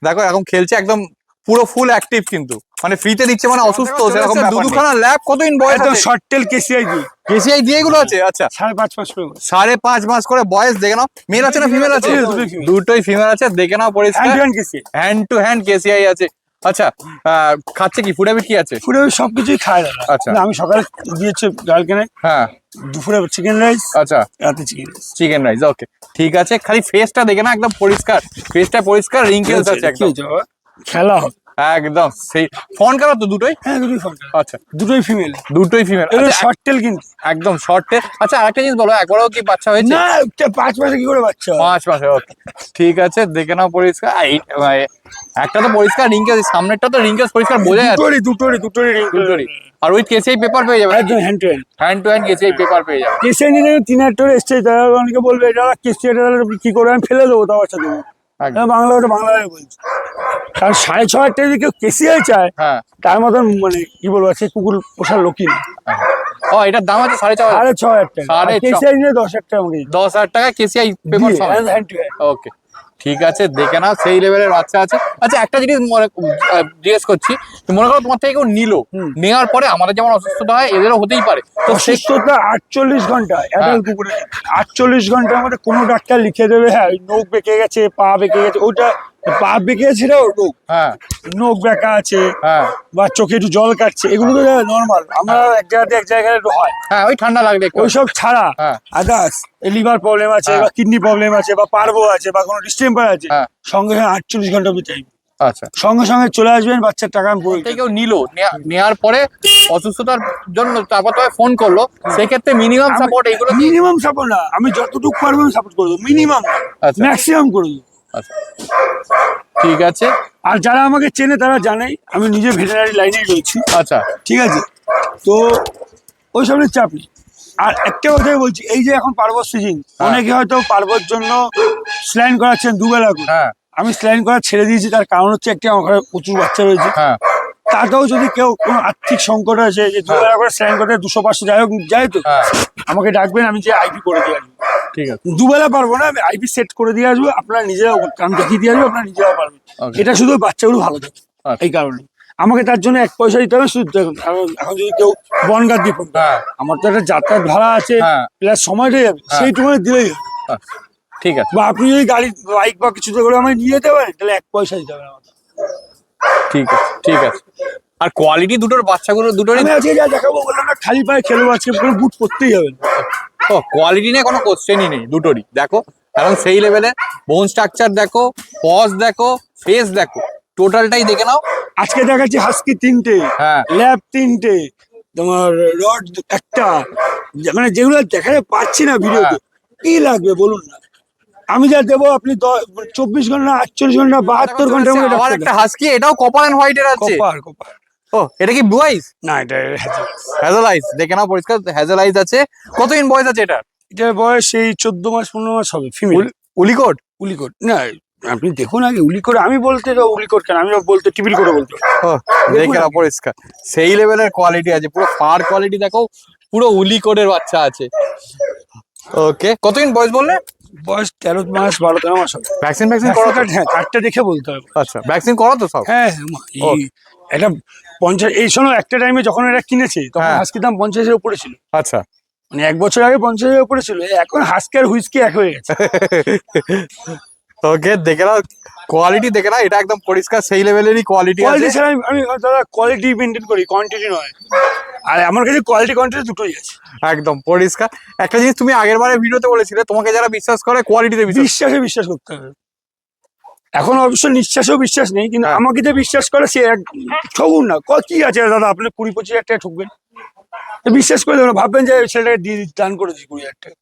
S2: দেখো এখন খেলছে একদম পুরো ফুল অ্যাক্টিভ, কিন্তু মানে ফ্রিতে দিচ্ছে মানে অসুস্থ সেরকম ব্যাপার নেই।
S1: দুখানা
S2: ল্যাব কতদিন বয়স
S1: একদম
S2: আছে?
S1: শর্ট টেল কেসিআই দি
S2: কেসিআই দিয়ে এগুলো আছে। আচ্ছা
S1: 5.5 মাস করে।
S2: 5.5 মাস করে বয়স, দেখে নাও। মেল আছে না ফিমেল আছে?
S1: দুটোই female।
S2: দুটোই ফিমেল আছে, দেখে নাও পরিষ্কার।
S1: Hand KC,
S2: hand to hand KCI আছে। আচ্ছা খাচ্ছে কি, ফুড হ্যাবিট কি আছে?
S1: পুরো সবকিছুই খায় দাদা।
S2: আচ্ছা।
S1: না, আমি সকালে দিয়েছি ডাল কেনে,
S2: হ্যাঁ
S1: দুপুরে চিকেন রাইস,
S2: আচ্ছা
S1: রাতে chicken rice.
S2: Chicken rice. Okay ঠিক আছে, খালি ফেসটা দেখে না একদম পরিষ্কার, ফেসটা পরিষ্কার, রিঙ্কেলস আছে একদম।
S1: খেলা হবে
S2: একদম সেই ফন কালার তো দুটোই।
S1: হ্যাঁ, দুটোই ফোন,
S2: আচ্ছা
S1: দুটোই ফিমেল,
S2: দুটোই ফিমেল।
S1: শর্ট টেল কিন্তু
S2: একদম শর্ট টেল। আচ্ছা আরেকটা জিনিস বলো, একবারও কি বাচ্চা হয়েছে?
S1: না, 5 মাসে কি করে বাচ্চা হয়?
S2: 5 মাসে। ওকে ঠিক আছে, দেখে নাও পরিষ্কার। একটা তো পরিষ্কার রিঙ্কেল, সামনেরটা তো রিঙ্কেল পরিষ্কার বোঝা যাচ্ছে।
S1: দুটোরই ring
S2: দুটোরই। আর উইথ কেসিআই পেপার পেয়ে যাবে,
S1: একদম hand to hand.
S2: Hand to hand KCI paper পেয়ে যাবে।
S1: কেসিআই নিয়ে 3 টাকা এসছে, তারা অনেকে বলবে এটা কেসিআই কি করে আমি ফেলে দেবো, তাও বাচ্চা দেবো।
S2: একদম।
S1: বাংলা ওটা বাংলায় বলছি, কারণ 6.5 টাকা যদি কেউ কেসিআই চায়,
S2: হ্যাঁ
S1: তার মতন মানে কি বলবো, সে কুকুর পোষার লোকই না।
S2: ও এটার দাম আছে 4.5
S1: 6.5 টাকা,
S2: 6.5
S1: কেসিআই নিয়ে 10,000 টাকা আমাকে
S2: 10,000 টাকা কেসিআই পেপার সমেত।
S1: Hand to hand.
S2: ওকে ঠিক আছে, দেখে নাও সেই লেভেলের বাচ্চা আছে। আচ্ছা একটা জিনিস জিজ্ঞেস করছি, মনে করো তোমার থেকে কেউ নিলো, নেওয়ার পরে আমাদের যেমন অসুস্থতা হয় এদেরও হতেই পারে, তো সেই
S1: অসুস্থতা 48 ঘন্টা অ্যাডাল্ট কুকুরে, 48 ঘন্টার মধ্যে কোনো ডাক্তার লিখে দেবে হ্যাঁ নখ বেঁকে গেছে, পা বেঁকে গেছে, ওটা পা বেঁকে গেছে রোগ,
S2: হ্যাঁ
S1: নখ বেঁকা আছে,
S2: হ্যাঁ
S1: বা চোখে একটু জল কাটছে, এগুলো তো নর্মাল। আমরা এক জায়গাতে এক জায়গায় একটু হয়,
S2: হ্যাঁ ওই ঠান্ডা লাগলে একটু।
S1: ওইসব ছাড়া
S2: হ্যাঁ।
S1: আদার্স লিভার প্রবলেম আছে,
S2: হ্যাঁ।
S1: বা কিডনি প্রবলেম আছে, বা পার্বো আছে, বা কোনো ডিস্টেম্পার আছে,
S2: হ্যাঁ।
S1: সঙ্গে সঙ্গে 48 ঘন্টা অব্দি টাইম,
S2: আচ্ছা
S1: সঙ্গে সঙ্গে চলে আসবেন, বাচ্চার টাকা আমি বলে
S2: থেকে কেউ নিলো, নেওয়ার পরে অসুস্থতার জন্য তারপর তোমায় ফোন করলো, সেক্ষেত্রে মিনিমাম সাপোর্ট এইগুলো কি?
S1: মিনিমাম সাপোর্ট না, আমি যতটুকু পারবো আমি সাপোর্ট করবো, মিনিমাম
S2: আচ্ছা।
S1: ম্যাক্সিমাম করে দেবো।
S2: আচ্ছা ঠিক আছে।
S1: আর যারা আমাকে চেনে তারা জানেই আমি নিজে ভেটেরিনারি লাইনেই রয়েছি,
S2: আচ্ছা
S1: ঠিক আছে, তো ওই সব নিয়ে চাপ নেই। আর একটা কথাই বলছি, এই যে এখন পার্বত সিজন, অনেকে হয়তো পার্বর জন্য স্লাইন করাচ্ছেন 2 বেলা করে,
S2: হ্যাঁ
S1: আমি স্লাইন করা ছেড়ে দিয়েছি, তার কারণ হচ্ছে একটা আমার ঘরে প্রচুর বাচ্চা রয়েছে।
S2: হ্যাঁ
S1: তাতেও যদি কেউ কোনো আর্থিক সংকট আছে যে 2 বেলা করে স্লাইন করতে 200-500 যাই হোক যায়, তো
S2: হ্যাঁ
S1: আমাকে ডাকবেন, আমি যে আইপি করে দিয়ে আসবো।
S2: ঠিক আছে
S1: 2 বেলা পারবো না, আমি আইপি সেট করে দিয়ে আসবো, আপনারা নিজেরাও কাম দেখিয়ে দিয়ে আসবো, আপনারা নিজেরাও পারবেন।
S2: Okay.
S1: এটা শুধু বাচ্চাগুলো ভালো থাকে,
S2: আচ্ছা।
S1: এই কারণে আমাকে তার জন্য 1 পয়সা দিতে হবে। শুধু দেখুন, এখন যদি কেউ বনগাঁ দিয়ে ফোন করে,
S2: হ্যাঁ
S1: আমার তো একটা যাতায়াত ভাড়া আছে,
S2: হ্যাঁ।
S1: প্লাস সময়টা যাবে,
S2: হ্যাঁ।
S1: সেইটুকু দিলেই হবে।
S2: আচ্ছা, ঠিক আছে
S1: বা আপনি যদি গাড়ি বাইক বা কিছুতে করে আমায় নিয়ে যেতে পারেন, তাহলে 1 পয়সা দিতে হবে না আমাকে।
S2: ঠিক আছে ঠিক আছে। আর কোয়ালিটি দুটোর বাচ্চাগুলো দুটোরই,
S1: আমি আজকে যা দেখাবো বললাম না, খালি পায়ে খেলবো, আজকে কোনো বুট পরতেই হবে না।
S2: ও কোয়ালিটি নিয়ে কোনো কোশ্চেনই নেই দুটোরই। দেখো এবং সেই লেভেলে বোন স্ট্রাকচার দেখো, পজ দেখো, ফেস দেখো, টোটালটাই দেখে নাও।
S1: আজকে দেখাচ্ছি হাস্কি 3টে,
S2: হ্যাঁ
S1: ল্যাব 3টে, তোমার রড একটা, মানে যেগুলো দেখাতে পাচ্ছি না ভিডিওতে, কি লাগবে বলুন না, আমি যা দেবো আপনি 24 ঘন্টা, 48 ঘন্টা, 72 ঘন্টার মধ্যে
S2: আবার একটা হাস্কি, এটাও কপার এন্ড হোয়াইটের আছে।
S1: Copper copper.
S2: ও এটা কি ব্লু আইস?
S1: না, এটা
S2: হ্যাজেল আইস, দেখে নাও পরিষ্কার হ্যাজেল আইস আছে। কতদিন বয়স আছে এটা?
S1: এটার বয়স সেই 14 মাস 15 মাস হবে, ফিমেল।
S2: উলিকোট?
S1: উলিকোট না, আপনি দেখুন আগে উলিকোট, আমি বলতে তো উলিকোট কেন, আমি বলতে টিপিল করে বলতে।
S2: ও দেখে নাও পরিষ্কার সেই লেভেলের কোয়ালিটি আছে, পুরো ফার কোয়ালিটি দেখো, পুরো উলিকোটের বাচ্চা আছে। ওকে কতদিন বয়স বললে?
S1: বয়স 13 মাস 12-13 মাস হবে।
S2: ভ্যাকসিন ভ্যাকসিন করা?
S1: হ্যাঁ, কার্ডটা দেখে বলতে হবে।
S2: আচ্ছা ভ্যাকসিন করা তো সব?
S1: হ্যাঁ, এটা 50, এই শোনো একটা টাইমে যখন এটা কিনেছে তখন
S2: হ্যাঁ।
S1: হাস্কির দাম 50-এর উপরে ছিল।
S2: আচ্ছা
S1: মানে 1 বছর আগে 50,000 উপরে ছিল, এখন হাস্কি আর হুইস্কি এক হয়ে গেছে।
S2: ওকে, দেখে নাও কোয়ালিটি, দেখে নাও এটা একদম পরিষ্কার সেই লেভেলেরই কোয়ালিটি আছে।
S1: কোয়ালিটি ছাড়া আমি দাদা কোয়ালিটি মেনটেন করি, কোয়ান্টিটি নয়। আর আমার কাছে কোয়ালিটি কোয়ান্টিটি দুটোই আছে।
S2: একদম পরিষ্কার। একটা জিনিস তুমি আগের বারে ভিডিওতে বলেছিলে, তোমাকে যারা বিশ্বাস করে কোয়ালিটিতে
S1: বিশ্বাস করতে হবে। এখন অবশ্য নিঃশ্বাসেও বিশ্বাস নেই, কিন্তু
S2: হ্যাঁ।
S1: আমাকে যে বিশ্বাস করে সে এক ঠগুন না। কি আছে দাদা, আপনি 20-25 হাজার টাকা ঠকবেন, বিশ্বাস করে দেবেন, ভাববেন যে ছেলেটাকে দিয়ে দান করে দিচ্ছি 20,000 টাকা।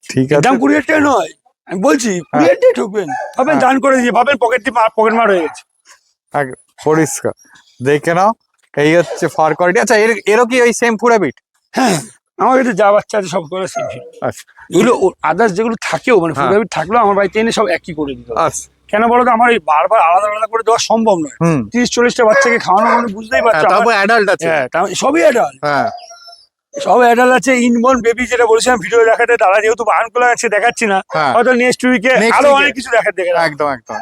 S2: ঠিক আছে,
S1: দাম 20,000 টাকা নয়, আমি বলছি 20,000 টাকা ঠকবেন, ভাবেন দান করে দিচ্ছি, ভাবেন পকেট মার হয়ে গেছে।
S2: পরিষ্কার দেখে নাও। এই হচ্ছে ফার কোয়ালিটি। আচ্ছা, এরও কি ওই সেম পুরো বিট?
S1: হ্যাঁ, আমার কাছে যা বাচ্চা আছে সব করে সেম।
S2: আচ্ছা,
S1: এগুলো আদার্স যেগুলো থাকেও মানে
S2: হ্যাঁ।
S1: ফুলগাবি থাকলেও আমার বাড়িতে এনে সব একই করে দিতে হবে।
S2: আচ্ছা,
S1: কেন বলো তো, আমার এই বারবার আলাদা আলাদা করে দেওয়া সম্ভব নয়। 30-40টা বাচ্চাকে খাওয়ানো মানে বুঝতেই পারছো।
S2: তারপর অ্যাডাল্ট আছে।
S1: হ্যাঁ, সবই অ্যাডাল্ট।
S2: হ্যাঁ,
S1: সব অ্যাডাল্ট আছে। ইনবর্ন বেবি যেটা বলেছিলাম ভিডিও দেখাতে, তারা যেহেতু বারণ করে আছে দেখাচ্ছি না,
S2: হ্যাঁ।
S1: হয়তো নেক্সট উইকে
S2: Next
S1: আরো
S2: week-এ।
S1: অনেক কিছু দেখাতে।
S2: একদম একদম।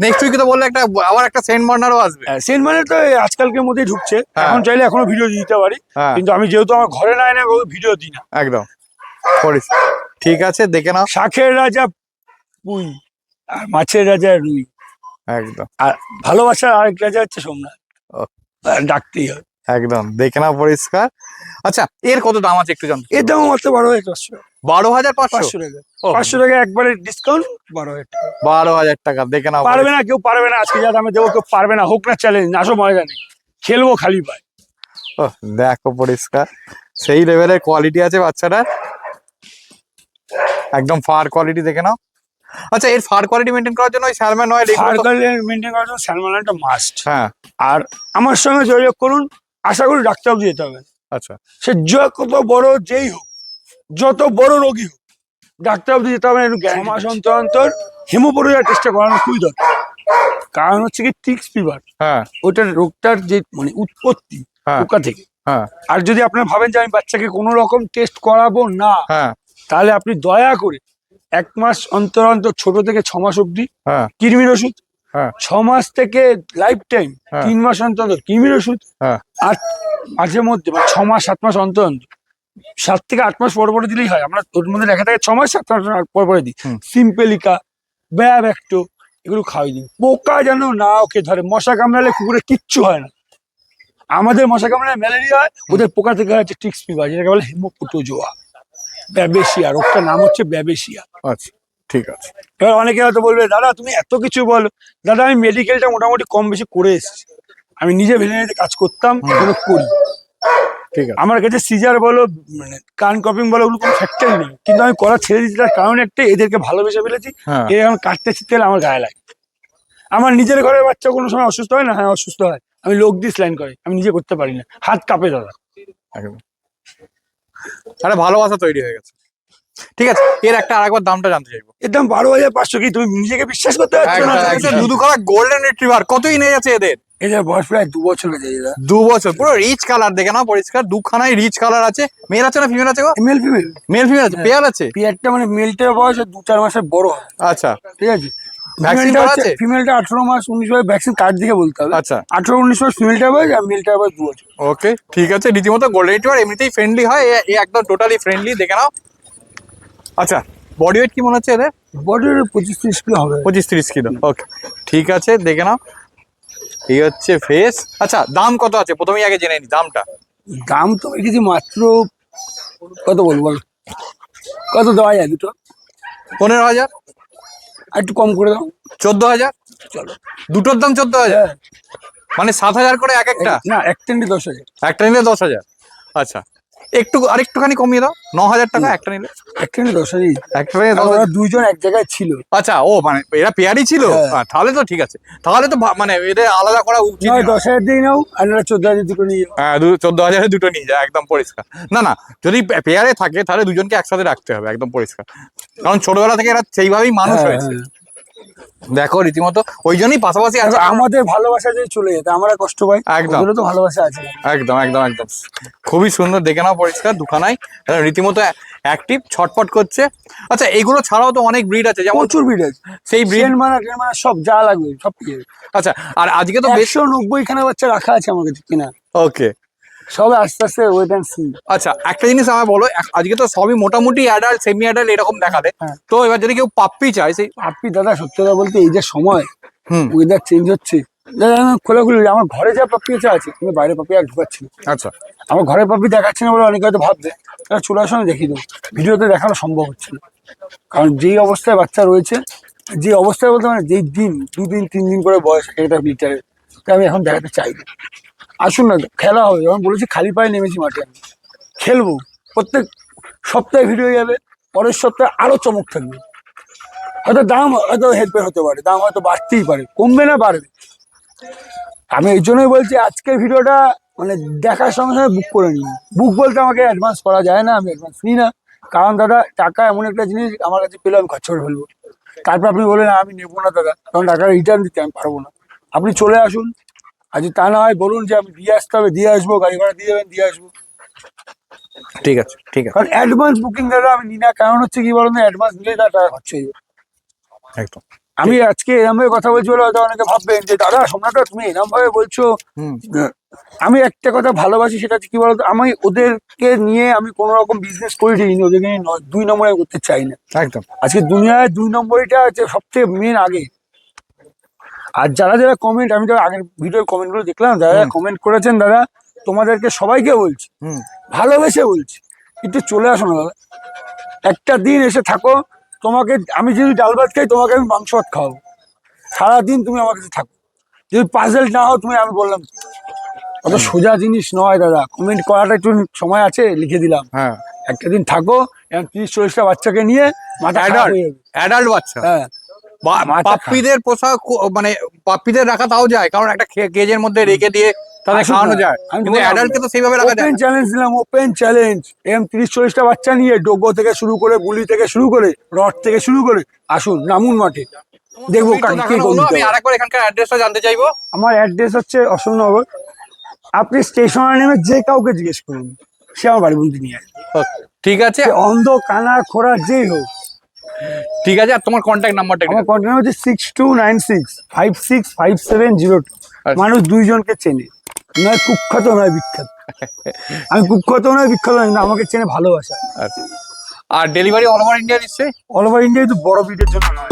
S2: নেক্সট উইকে তো বললে আবার একটা সেন্ট বার্নারও আসবে।
S1: সেন মানে তো এই আজকালকের মধ্যেই ঢুকছে।
S2: হ্যাঁ।
S1: এখন চাইলে এখনো ভিডিও দিতে পারি,
S2: হ্যাঁ।
S1: কিন্তু আমি যেহেতু আমার ঘরে না এনে ভিডিও দিই না।
S2: একদম পরিষ্কার। ঠিক আছে, দেখে নাও।
S1: শাখের রাজা পুঁই আর মাছের রাজা রুই,
S2: একদম
S1: আর ভালোবাসার আরেক রাজা হচ্ছে সোমনাথ।
S2: ও।
S1: ডাকতেই হবে।
S2: একদম দেখে নাও পরিষ্কার। আচ্ছা, এর কত দাম আছে একটু জানো?
S1: এর দাম মাত্র 12,500।
S2: 12,500?
S1: 500 টাকা।
S2: ও।
S1: 500 টাকা একবারে ডিসকাউন্ট, 12,000 টাকা।
S2: 12,000 টাকা, দেখে নাও।
S1: পারবে না, কেউ পারবে না। আজকে যা দামে দেবো কেউ পারবে না, হোক না চ্যালেঞ্জ, আসো ময়দানে খেলবো খালি পায়।
S2: ও, দেখো পরিষ্কার সেই লেভেলের কোয়ালিটি আছে বাচ্চাটার। একদম ফার কোয়ালিটি দেখে নাও। আচ্ছা, এর ফার কোয়ালিটি মেনটেন করার জন্য ওই salmon oil
S1: fur quality maintain করার জন্য স্যালমন একটা মাস্ট।
S2: হ্যাঁ।
S1: আর আমার সঙ্গে যোগাযোগ করুন, আশা করি ডাক্তার অব্দি যেতে হবে।
S2: আচ্ছা,
S1: সে যত বড় যেই হোক, যত বড় রোগী হোক, ডাক্তার অব্দি যেতে হবে। একটু 6 মাস অন্তর অন্তর হেমোপোরিয়া টেস্টটা করানো খুবই দরকার। কারণ হচ্ছে কি টিক্স ফিভার,
S2: হ্যাঁ
S1: ওটার রোগটার যে মানে উৎপত্তি
S2: হ্যাঁ
S1: পোকা থেকে।
S2: হ্যাঁ
S1: আর যদি আপনারা ভাবেন যে আমি বাচ্চাকে কোনো রকম টেস্ট করাবো না,
S2: হ্যাঁ
S1: তাহলে আপনি দয়া করে 1 মাস অন্তর অন্তর ছোট থেকে 6 মাস অব্দি
S2: হ্যাঁ
S1: কৃমির ওষুধ,
S2: হ্যাঁ
S1: 6 মাস থেকে লাইফ টাইম
S2: হ্যাঁ।
S1: 3 মাস অন্তর অন্তর কৃমির ওষুধ,
S2: হ্যাঁ
S1: আর মাঝে মধ্যে মানে 6 মাস 7 মাস অন্তর অন্তর 7 থেকে 8 মাস পর পরে দিলেই হয়। আমরা ওর মধ্যে লেখা থাকে 6 মাস 7 মাস পর পরে দিই।
S2: হুম।
S1: সিম্পেলিকা, ব্যাভ্যাক্টো এগুলো খাওয়াই দিই। পোকা যেন না ওকে ধরে। মশা কামড়ালে কুকুরে কিচ্ছু হয় না। আমাদের মশা কামড়ালে ম্যালেরিয়া হয়, ওদের পোকা থেকে হচ্ছে টিক্স ফিভার, যেটাকে বলে হেমোপোটোজোয়া, ব্যাবেশিয়া। রোগটার নাম হচ্ছে ব্যাবেশিয়া।
S2: আচ্ছা, ঠিক আছে।
S1: এবার অনেকে হয়তো বলবে দাদা তুমি এত কিছু বলো। দাদা আমি মেডিকেলটা মোটামুটি কম বেশি করে এসেছি। আমি নিজে ভেটেরিনারিতে কাজ করতাম, এখনো করি।
S2: ঠিক আছে,
S1: আমার কাছে সিজার বলো মানে কান কপিং বলো, ওগুলো কোনো ফ্যাক্টরি নেই, কিন্তু আমি করা ছেড়ে দিচ্ছি। তার কারণ একটাই, এদেরকে ভালোবেসে ফেলেছি।
S2: হ্যাঁ
S1: এর এখন কাটতে ছিটতে গেলে আমার গায়ে লাগে। আমার নিজের ঘরের বাচ্চা কোনো সময় অসুস্থ হয় না? হ্যাঁ অসুস্থ হয়। আমি লোক দিয়ে স্লাইন করে, আমি নিজে করতে পারি না, হাত কাঁপে দাদা।
S2: একদম। আরে ভালোবাসা তৈরি হয়ে গেছে। ঠিক আছে, এর একটা আরেকবার দামটা জানতে চাইবো।
S1: এর দাম 12,500। কি তুমি নিজেকে বিশ্বাস করতে পারছো না?
S2: দুধু করা গোল্ডেন রিট্রিভার কতই নিয়ে যাচ্ছে এদের?
S1: এদের বয়স প্রায় 2 বছর হয়ে যায়।
S2: 2 বছর, পুরো রিচ কালার দেখে না পরিষ্কার, দুখানাই রিচ কালার আছে। মেল আছে না ফিমেল আছে গো?
S1: Male female.
S2: মেল ফিমেল আছে, পেয়ার আছে।
S1: পিয়ারটা মানে মেলটার বয়স 2-4 মাসের বড় হয়।
S2: আচ্ছা,
S1: ঠিক আছে।
S2: ভ্যাকসিন করা আছে?
S1: ফিমেলটা 18 মাস 19 মাস, ভ্যাকসিন কার্ড দিকে বলতে হবে।
S2: আচ্ছা
S1: 18-19 মাস ফিমেলটার বয়স, আর মেলটার বয়স 2 বছর।
S2: ওকে, ঠিক আছে। রীতিমতো গোল্ডেন রিট্রিভার এমনিতেই ফ্রেন্ডলি হয়, এ একদম টোটালি ফ্রেন্ডলি, দেখে নাও। আচ্ছা, বডি ওয়েট কি মনে হচ্ছে এদের?
S1: বডি 25-30 কিলো হবে।
S2: 25-30 কিলো। ওকে, ঠিক আছে, দেখে নাও। এই হচ্ছে ফেস। আচ্ছা, দাম কত আছে প্রথমেই আগে জেনে নি দামটা।
S1: দাম তো রেখেছি মাত্র, কত বলবো বল, কত দেওয়া যায় দুটো?
S2: 15,000,
S1: আর একটু কম করে দাও।
S2: 14,000।
S1: চলো।
S2: দুটোর দাম 14,000, মানে 7,000 করে এক একটা?
S1: না, একটা নিলে 10,000।
S2: একটা নিলে 10,000। আচ্ছা, আরেকটুখানি কমিয়ে দাও, 9,000 টাকা একটা নিলে।
S1: একটা নিলে 10,000।
S2: একটা নিলে 10,000।
S1: ওরা দুইজন এক জায়গায় ছিল।
S2: আচ্ছা, ও মানে এরা পেয়ারই ছিল।
S1: হ্যাঁ।
S2: তাহলে তো ঠিক আছে, তাহলে তো মানে এদের আলাদা করা উচিত
S1: নয়
S2: নয়।
S1: 10,000 দিয়ে নাও, আর নাহলে 14,000 দুটো নিয়ে যাও।
S2: হ্যাঁ, 14,000 দুটো নিয়ে যায়, একদম পরিষ্কার। না না, যদি পেয়ারে থাকে তাহলে দুজনকে একসাথে রাখতে হবে, একদম পরিষ্কার। কারণ ছোটবেলা থেকে এরা সেইভাবেই মানুষ
S1: হ্যাঁ,
S2: হয়েছে।
S1: হ্যাঁ।
S2: দেখো রীতিমতো ওই জন্যই পাশাপাশি আছে।
S1: আমাদের ভালোবাসা যদি চলে যেত, আমরা কষ্ট পাই।
S2: একদম।
S1: ওদেরও তো ভালোবাসা আছে।
S2: একদম একদম একদম, খুবই সুন্দর, দেখে নাও পরিষ্কার দুখানাই, রীতিমতো অ্যাক্টিভ, ছটফট করছে। আচ্ছা, এগুলো ছাড়াও তো অনেক ব্রিড আছে, যেমন
S1: প্রচুর ব্রিড আছে।
S2: সেই ব্রিড।
S1: মানে সব যা লাগবে সব পেয়ে যাবে।
S2: আচ্ছা, আর আজকে তো বেশ
S1: 190 খানা বাচ্চা রাখা আছে আমার কাছে কিনা।
S2: ওকে,
S1: সবে আস্তে আস্তে ওয়েট অ্যান্ড সি।
S2: আচ্ছা একটা জিনিস আমায় বলো, আজকে তো সবই মোটামুটি অ্যাডাল্ট সেমি অ্যাডাল্ট এরকম দেখাবে,
S1: হ্যাঁ।
S2: তো এবার যদি কেউ পাপ্পি চায় সেই
S1: আপনি দাদা সত্যি কথা বলতে এই যে সময়
S2: হুম
S1: ওয়েদার চেঞ্জ হচ্ছে, দাদা আমি খোলাখুলি আমার ঘরে যা পাপ্পি আছে কিন্তু বাইরে পাপ্পি আর ঢুকাচ্ছি না।
S2: আচ্ছা
S1: আমার ঘরের পাপ্পি দেখাচ্ছে না বলে অনেকে হয়তো ভাববে, তারা চলে আসার সময় দেখিয়ে দেবো, ভিডিওতে দেখানো সম্ভব হচ্ছে না। কারণ যেই অবস্থায় বাচ্চা রয়েছে, যে অবস্থায় বলতে মানে যেই দিন 2 দিন 3 দিন করে বয়স একটা লিটারের, তাই আমি এখন দেখাতে চাই না। আসুন না, খেলা হবে, যখন বলেছি খালি পায়ে নেমেছি মাঠে, আমি খেলবো। প্রত্যেক সপ্তাহে ভিডিও যাবে, পরের সপ্তাহে আরো চমক থাকবে। হয়তো দাম হয়তো হেল্পের হতে পারে, দাম হয়তো বাড়তেই পারে, কমবে না বাড়বে। আমি এই জন্যই বলছি আজকের ভিডিওটা মানে দেখার সঙ্গে সঙ্গে বুক করে নিন। বুক বলতে আমাকে অ্যাডভান্স করা যায় না, আমি অ্যাডভান্স নিই না। কারণ দাদা টাকা এমন একটা জিনিস আমার কাছে পেলে আমি খরচ করে ফেলবো। তারপর আপনি বলেন আমি নেবো না দাদা, কারণ টাকা রিটার্ন দিতে আমি পারবো না। আপনি চলে আসুন, আজ তা না হয় বলুন যে আমি দিয়ে আসতে হবে, দিয়ে আসবো, গাড়ি ভাড়া দিয়ে দেবেন, দিয়ে আসবো।
S2: ঠিক আছে ঠিক আছে
S1: কারণ অ্যাডভান্স বুকিং দাদা আমি নিই না, কারণ হচ্ছে কি বলুন, অ্যাডভান্স নিলে তার টাকা খরচ হয়ে যাবে।
S2: একদম
S1: আমি আজকে এরম ভাবে কথা বলছি বলে হয়তো অনেকে ভাববেন যে দাদা সোমনাথ তুমি এরম ভাবে বলছো।
S2: হুম
S1: আমি একটা কথা ভালোবাসি, সেটা হচ্ছে কি বলতো, আমি ওদেরকে নিয়ে আমি কোনো রকম বিজনেস করি ঠিকই, ওদেরকে নিয়ে 2 নম্বরে করতে চাই না।
S2: একদম
S1: আজকে দুনিয়ায় 2 নম্বরটা হচ্ছে সবথেকে মেন আগে। আর যারা যারা কমেন্ট, আমি তো আগের ভিডিওর কমেন্ট গুলো দেখলাম, যারা কমেন্ট করেছেন দাদা তোমাদেরকে সবাইকে বলছি,
S2: হুম
S1: ভালোবেসে বলছি, একটু চলে আসো না দাদা, একটা দিন এসে থাকো। তোমাকে আমি যদি ডাল ভাত খাই, তোমাকে আমি মাংস ভাত খাওয়াবো, সারাদিন তুমি আমার কাছে থাকো। যদি পাজেল না হও তুমি, আমি বললাম অত সোজা জিনিস নয় দাদা। কমেন্ট করাটা একটু সময় আছে, লিখে দিলাম।
S2: হ্যাঁ
S1: একটা দিন থাকো, 30-40টা বাচ্চাকে নিয়ে, মাথা খারাপ হয়ে যাবে।
S2: অ্যাডাল্ট বাচ্চা
S1: হ্যাঁ, মাথা
S2: পাপ্পিদের পোশাক মানে পাপ্পিদের রাখা তাও যায়, কারণ একটা কেজের মধ্যে রেখে দিয়ে তাদের
S1: আসুন
S2: খাওয়ানো
S1: না,
S2: যায়,
S1: আমি
S2: কিন্তু
S1: বললাম
S2: অ্যাডাল্টকে তো সেইভাবে রাখা যায়
S1: ওপেন
S2: না।
S1: চ্যালেঞ্জ দিলাম, ওপেন চ্যালেঞ্জ। এরকম 30-40টা বাচ্চা নিয়ে, ডোগো থেকে শুরু করে, বুলি থেকে শুরু করে, রড থেকে শুরু করে, আসুন নামুন মাঠে, দেখবো
S2: একটু
S1: কাকে কে
S2: দেখানো
S1: গোল
S2: হলো,
S1: দিতে
S2: আমি
S1: পারে।
S2: আরেকবার এখানকার অ্যাড্রেসটা জানতে চাইবো।
S1: আমার অ্যাড্রেস হচ্ছে অশোকনগর। আপনি স্টেশনে নেমে যে কাউকে জিজ্ঞেস করুন, সে আমার বাড়ি বন্ধু নিয়ে আসবে।
S2: ঠিক আছে
S1: সে অন্ধ কানা খোড়া যেই হোক।
S2: ঠিক আছে, আর তোমার কন্ট্যাক্ট নাম্বারটা
S1: আমার কন্ট্যাক্ট হচ্ছে 6296565702।
S2: আচ্ছা।
S1: মানুষ 2জনকে চেনে, নয় কুখ্যাত নয় বিখ্যাত। আমি কুখ্যাত নয় বিখ্যাত নয়, কিন্তু আমাকে চেনে ভালোবাসা।
S2: আচ্ছা, আর ডেলিভারি অল ওভার ইন্ডিয়া নিশ্চয়ই?
S1: অল ওভার ইন্ডিয়া, কিন্তু বড় বিটের জন্য নয়।